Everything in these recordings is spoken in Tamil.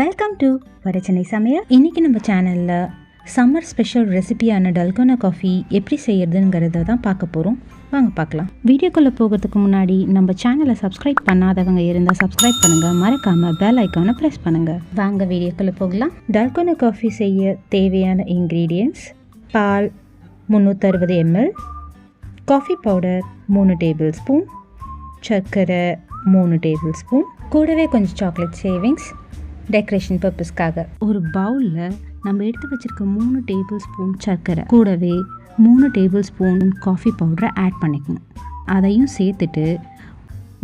வெல்கம் டு வடச்சென்னை சமையல். இன்றைக்கி நம்ம சேனலில் சம்மர் ஸ்பெஷல் ரெசிபியான டல்கோனா காஃபி எப்படி செய்யறதுங்கிறத தான் பார்க்க போகிறோம். வாங்க பார்க்கலாம். வீடியோக்குள்ளே போகிறதுக்கு முன்னாடி நம்ம சேனலை சப்ஸ்கிரைப் பண்ணாதவங்க இருந்தால் சப்ஸ்கிரைப் பண்ணுங்கள், மறக்காமல் பெல் ஐக்கானை ப்ரெஸ் பண்ணுங்கள். வாங்க வீடியோக்குள்ளே போகலாம். டல்கோனா காஃபி செய்ய தேவையான இன்க்ரீடியன்ட்ஸ்: பால் 360 ml, coffee powder 3 table spoon, சர்க்கரை 3 டேபிள் ஸ்பூன், கூடவே கொஞ்சம் சாக்லேட் ஷேவிங்ஸ் டெக்கரேஷன் பர்பஸ்க்காக. ஒரு பவுலில் நம்ம எடுத்து வச்சுருக்க 3 டேபிள் ஸ்பூன் சர்க்கரை கூடவே 3 டேபிள் ஸ்பூன் காஃபி பவுடரை ஆட் பண்ணிக்கணும். அதையும் சேர்த்துட்டு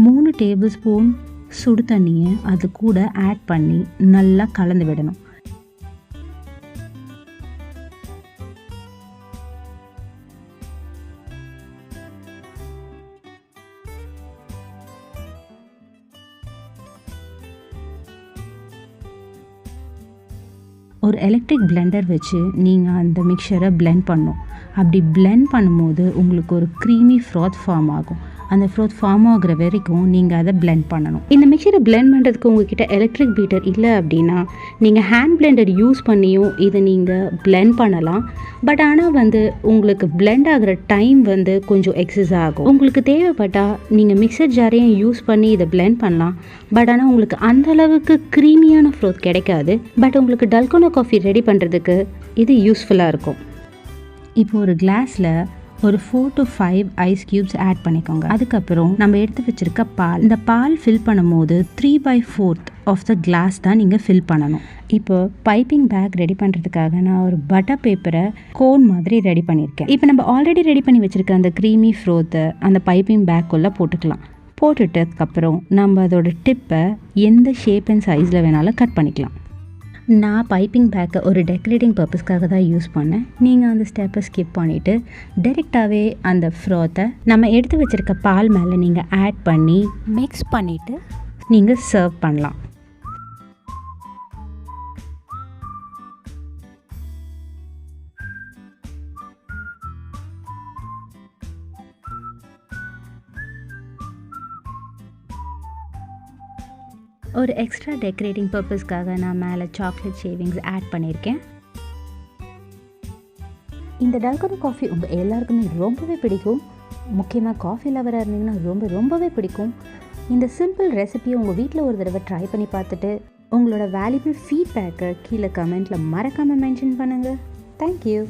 3 டேபிள் ஸ்பூன் சுடு தண்ணியை அது கூட ஆட் பண்ணி நல்லா கலந்து விடணும். ஒரு எலக்ட்ரிக் பிளெண்டர் வச்சு நீங்கள் அந்த மிக்சரை பிளெண்ட் பண்ணணும். அப்படி பிளெண்ட் பண்ணும்போது உங்களுக்கு ஒரு க்ரீமி ஃப்ராத் ஃபார்ம் ஆகும். அந்த ஃப்ராத் ஃபார்ம் ஆகிற வரைக்கும் நீங்கள் அதை பிளெண்ட் பண்ணணும். இந்த மிக்சரை பிளெண்ட் பண்ணுறதுக்கு உங்ககிட்ட எலக்ட்ரிக் பீட்டர் இல்லை அப்படின்னா நீங்கள் ஹேண்ட் பிளெண்டர் யூஸ் பண்ணியும் இதை நீங்கள் பிளெண்ட் பண்ணலாம். பட் ஆனால் உங்களுக்கு பிளெண்ட் ஆகிற டைம் கொஞ்சம் எக்ஸஸ் ஆகும். உங்களுக்கு தேவைப்பட்டால் நீங்கள் மிக்சர் ஜாரையும் யூஸ் பண்ணி இதை பிளெண்ட் பண்ணலாம். பட் ஆனால் உங்களுக்கு அந்தளவுக்கு க்ரீமியான ஃப்ராத் கிடைக்காது. பட் உங்களுக்கு டல்கோனா காஃபி ரெடி பண்ணுறதுக்கு இது யூஸ்ஃபுல்லாக இருக்கும். இப்போ ஒரு கிளாஸில் ஒரு 4 to 5 ஐஸ் க்யூப்ஸ் ஆட் பண்ணிக்கோங்க. அதுக்கப்புறம் நம்ம எடுத்து வச்சுருக்க பால், இந்த பால் ஃபில் பண்ணும் போது 3/4 ஆஃப் த கிளாஸ் தான் நீங்கள் ஃபில் பண்ணணும். இப்போ பைப்பிங் பேக் ரெடி பண்ணுறதுக்காக நான் ஒரு பட்டர் பேப்பரை கோன் மாதிரி ரெடி பண்ணியிருக்கேன். இப்போ நம்ம ஆல்ரெடி ரெடி பண்ணி வச்சுருக்க அந்த க்ரீமி ஃப்ரோத்தை அந்த பைப்பிங் பேக்குள்ளே போட்டுக்கலாம். போட்டுட்டதுக்கப்புறம் நம்ம அதோட டிப்பை எந்த ஷேப் அண்ட் சைஸில் வேணாலும் கட் பண்ணிக்கலாம். நான் பைப்பிங் பேக்கை ஒரு டெக்கரேட்டிங் பர்பஸ்க்காக தான் யூஸ் பண்ணேன். நீங்கள் அந்த ஸ்டெப்பை ஸ்கிப் பண்ணிவிட்டு டைரெக்டாகவே அந்த ஃப்ரோத்தை நம்ம எடுத்து வச்சுருக்க பால் மேலே நீங்கள் ஆட் பண்ணி மிக்ஸ் பண்ணிவிட்டு நீங்கள் சர்வ் பண்ணலாம். ஒரு எக்ஸ்ட்ரா டெக்கரேட்டிங் பர்பஸ்க்காக நான் மேலே சாக்லேட் ஷேவிங்ஸ் ஆட் பண்ணியிருக்கேன். இந்த டல்கோனா காஃபி உங்கள் எல்லாருக்குமே ரொம்பவே பிடிக்கும். முக்கியமாக காஃபி லவராக இருந்தீங்கன்னா ரொம்பவே பிடிக்கும். இந்த சிம்பிள் ரெசிபியை உங்கள் வீட்டில் ஒரு தடவை ட்ரை பண்ணி பார்த்துட்டு உங்களோட வேல்யூபிள் ஃபீட்பேக்கை கீழே கமெண்ட்டில் மறக்காமல் மென்ஷன் பண்ணுங்கள். தேங்க்யூ.